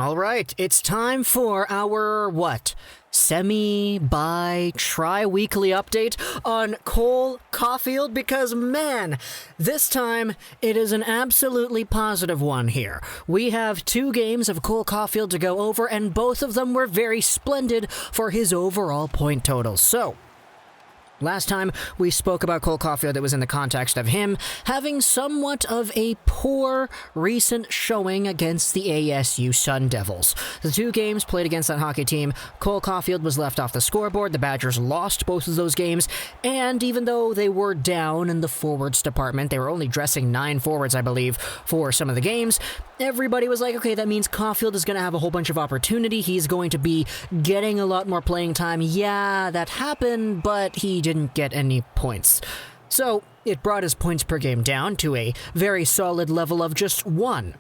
All right, it's time for our, tri-weekly update on Cole Caufield, because, man, this time it is an absolutely positive one here. We have 2 games of Cole Caufield to go over, and both of them were very splendid for his overall point total. So, last time we spoke about Cole Caufield, it was in the context of him having somewhat of a poor recent showing against the ASU Sun Devils. The 2 games played against that hockey team, Cole Caufield was left off the scoreboard. The Badgers lost both of those games, and even though they were down in the forwards department, they were only dressing 9 forwards, I believe, for some of the games, everybody was like, okay, that means Caufield is going to have a whole bunch of opportunity. He's going to be getting a lot more playing time. Yeah, that happened, but he didn't get any points. So it brought his points per game down to a very solid level of just 1.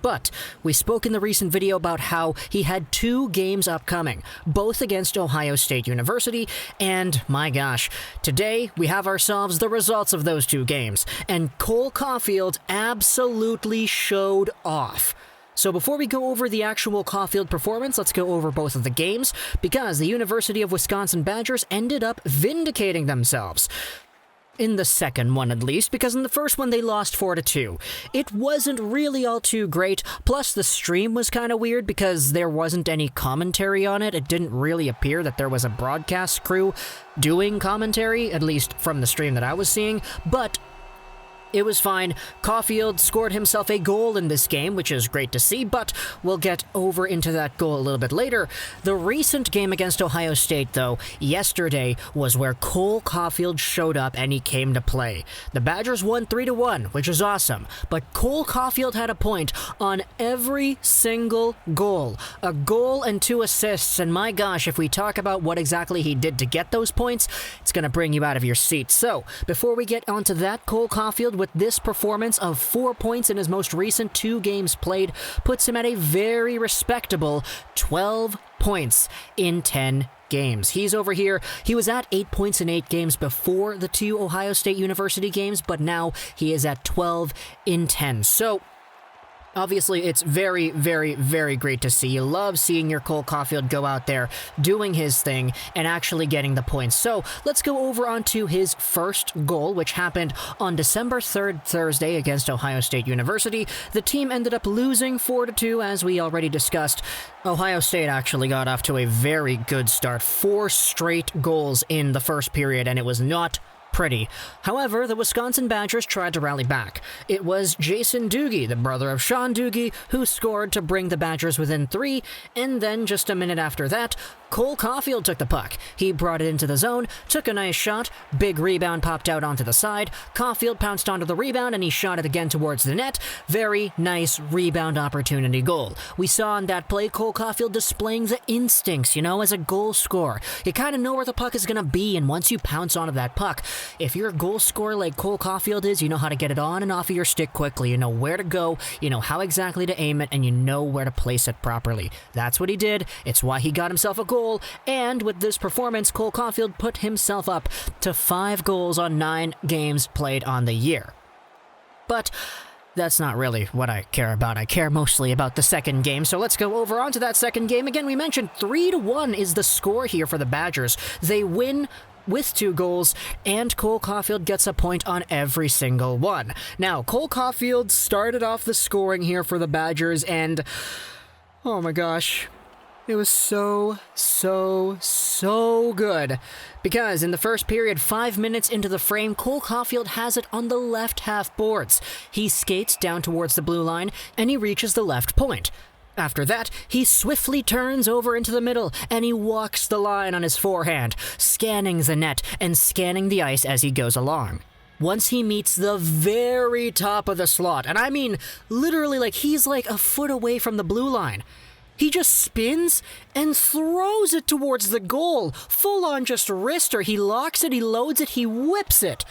But we spoke in the recent video about how he had 2 games upcoming, both against Ohio State University, and my gosh, today we have ourselves the results of those 2 games, and Cole Caufield absolutely showed off. So before we go over the actual Caufield performance, let's go over both of the games, because the University of Wisconsin Badgers ended up vindicating themselves. In the second one, at least, because in the first one they lost 4-2. It wasn't really all too great, plus the stream was kind of weird because there wasn't any commentary on it. It didn't really appear that there was a broadcast crew doing commentary, at least from the stream that I was seeing, but it was fine. Caufield scored himself a goal in this game, which is great to see, but we'll get over into that goal a little bit later. The recent game against Ohio State, though, yesterday, was where Cole Caufield showed up and he came to play. The Badgers won 3-1, which is awesome, but Cole Caufield had a point on every single goal. A goal and 2 assists, and my gosh, if we talk about what exactly he did to get those points, it's going to bring you out of your seat. So, before we get onto that, Cole Caufield, with this performance of 4 points in his most recent 2 games played, puts him at a very respectable 12 points in 10 games. He's over here. He was at 8 points in 8 games before the 2 Ohio State University games, but now he is at 12 in 10. So, obviously, it's very, very, very great to see. You love seeing your Cole Caufield go out there, doing his thing, and actually getting the points. So, let's go over onto his first goal, which happened on December 3rd, Thursday, against Ohio State University. The team ended up losing 4-2, as we already discussed. Ohio State actually got off to a very good start. 4 straight goals in the first period, and it was not pretty. However, the Wisconsin Badgers tried to rally back. It was Jason Doogie, the brother of Sean Doogie, who scored to bring the Badgers within 3, and then just a minute after that, Cole Caufield took the puck. He brought it into the zone, took a nice shot, big rebound popped out onto the side, Caufield pounced onto the rebound and he shot it again towards the net. Very nice rebound opportunity goal. We saw in that play Cole Caufield displaying the instincts, as a goal scorer. You kind of know where the puck is going to be, and once you pounce onto that puck, if you're a goal scorer like Cole Caufield is, you know how to get it on and off of your stick quickly, you know where to go, you know how exactly to aim it, and you know where to place it properly. That's what he did. It's why he got himself a goal. And with this performance, Cole Caufield put himself up to 5 goals on 9 games played on the year. But that's not really what I care about. I care mostly about the second game, so let's go over onto that second game. Again, we mentioned 3-1 is the score here for the Badgers. They win with 2 goals, and Cole Caufield gets a point on every single one. Now, Cole Caufield started off the scoring here for the Badgers, and oh my gosh, it was so good. Because in the first period, 5 minutes into the frame, Cole Caufield has it on the left half boards. He skates down towards the blue line, and he reaches the left point. After that, he swiftly turns over into the middle, and he walks the line on his forehand, scanning the net and scanning the ice as he goes along. Once he meets the very top of the slot, and I mean literally he's like a foot away from the blue line, he just spins and throws it towards the goal, full on just wrister. He locks it, he loads it, he whips it.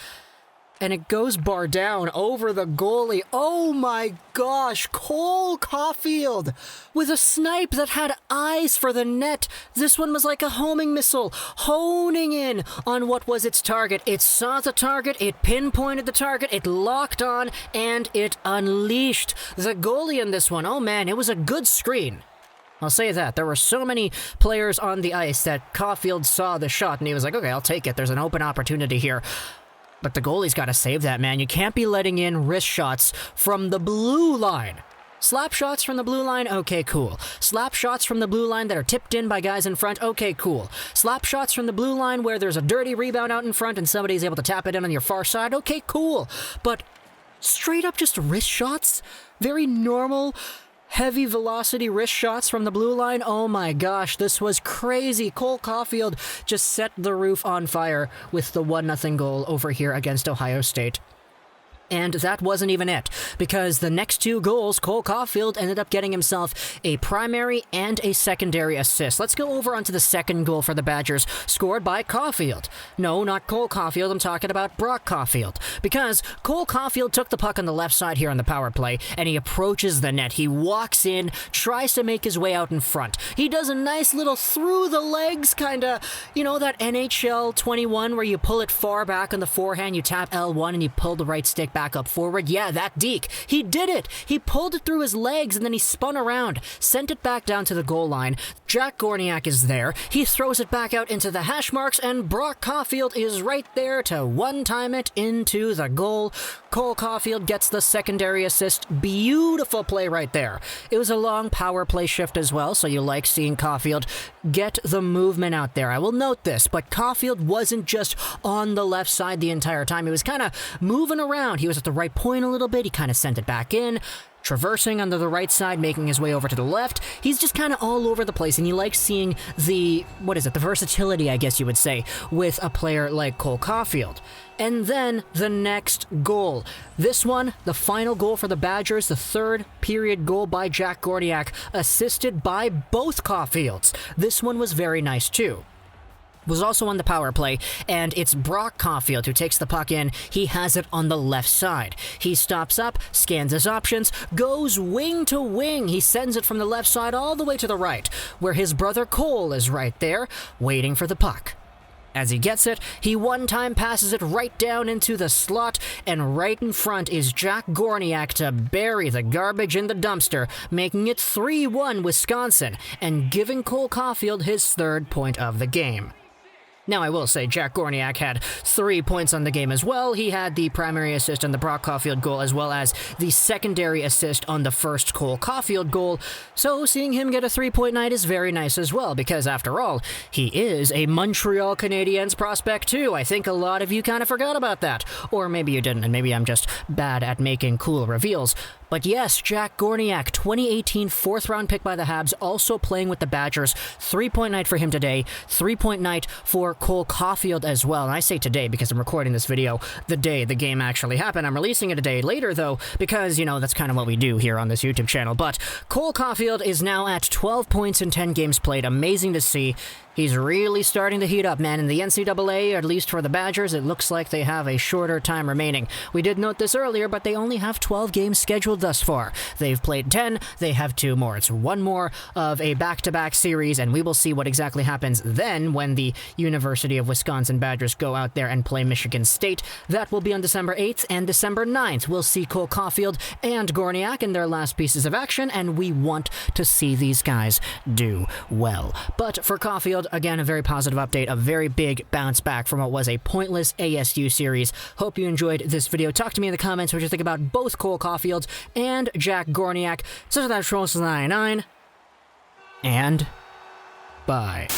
and it goes bar down over the goalie. Oh my gosh, Cole Caufield with a snipe that had eyes for the net. This one was like a homing missile, honing in on what was its target. It saw the target, it pinpointed the target, it locked on, and it unleashed the goalie in this one. Oh man, it was a good screen. I'll say that. There were so many players on the ice that Caufield saw the shot, and he was like, okay, I'll take it. There's an open opportunity here. But the goalie's got to save that, man. You can't be letting in wrist shots from the blue line. Slap shots from the blue line? Okay, cool. Slap shots from the blue line that are tipped in by guys in front? Okay, cool. Slap shots from the blue line where there's a dirty rebound out in front and somebody's able to tap it in on your far side? Okay, cool. But straight up just wrist shots? Very normal, heavy velocity wrist shots from the blue line? Oh my gosh, this was crazy. Cole Caufield just set the roof on fire with the 1-0 goal over here against Ohio State. And that wasn't even it, because the next two goals, Cole Caufield ended up getting himself a primary and a secondary assist. Let's go over onto the second goal for the Badgers, scored by Caufield. No, not Cole Caufield, I'm talking about Brock Caufield. Because Cole Caufield took the puck on the left side here on the power play, and he approaches the net. He walks in, tries to make his way out in front. He does a nice little through the legs kind of, you know, that NHL 21 where you pull it far back on the forehand, you tap L1 and you pull the right stick back up forward. Yeah, that Dach. He did it. He pulled it through his legs and then he spun around, sent it back down to the goal line. Jack Gorniak is there. He throws it back out into the hash marks and Brock Caufield is right there to one-time it into the goal. Cole Caufield gets the secondary assist. Beautiful play right there. It was a long power play shift as well, so you like seeing Caufield get the movement out there. I will note this, but Caufield wasn't just on the left side the entire time. He was kind of moving around. He was at the right point a little bit. He kind of sent it back in, traversing onto the right side, making his way over to the left. He's just kind of all over the place, and you like seeing the versatility, I guess you would say, with a player like Cole Caufield. And then the next goal. This one, the final goal for the Badgers, the third period goal by Jack Gorniak, assisted by both Caufields. This one was very nice too. Was also on the power play, and it's Brock Caufield who takes the puck in. He has it on the left side. He stops up, scans his options, goes wing to wing. He sends it from the left side all the way to the right, where his brother Cole is right there, waiting for the puck. As he gets it, he one-time passes it right down into the slot, and right in front is Jack Gorniak to bury the garbage in the dumpster, making it 3-1 Wisconsin, and giving Cole Caufield his third point of the game. Now, I will say Jack Gorniak had 3 points on the game as well. He had the primary assist on the Brock Caufield goal, as well as the secondary assist on the first Cole Caufield goal. So seeing him get a 3-point night is very nice as well, because after all, he is a Montreal Canadiens prospect too. I think a lot of you kind of forgot about that. Or maybe you didn't, and maybe I'm just bad at making cool reveals. But yes, Jack Gorniak, 2018 4th-round pick by the Habs, also playing with the Badgers. 3-point night for him today. 3-point night for Cole Caufield as well. And I say today because I'm recording this video the day the game actually happened. I'm releasing it a day later, though, because, you know, that's kind of what we do here on this YouTube channel. But Cole Caufield is now at 12 points in 10 games played. Amazing to see. He's really starting to heat up, man. In the NCAA, at least for the Badgers, it looks like they have a shorter time remaining. We did note this earlier, but they only have 12 games scheduled thus far. They've played 10, they have 2 more. It's 1 more of a back-to-back series, and we will see what exactly happens then when the University of Wisconsin Badgers go out there and play Michigan State. That will be on December 8th and December 9th. We'll see Cole Caufield and Gorniak in their last pieces of action, and we want to see these guys do well. But for Caufield, again, a very positive update, a very big bounce back from what was a pointless ASU series. Hope you enjoyed this video. Talk to me in the comments what you think about both Cole Caufield and Jack Gorniak. So that's Rumours Nhl, and bye.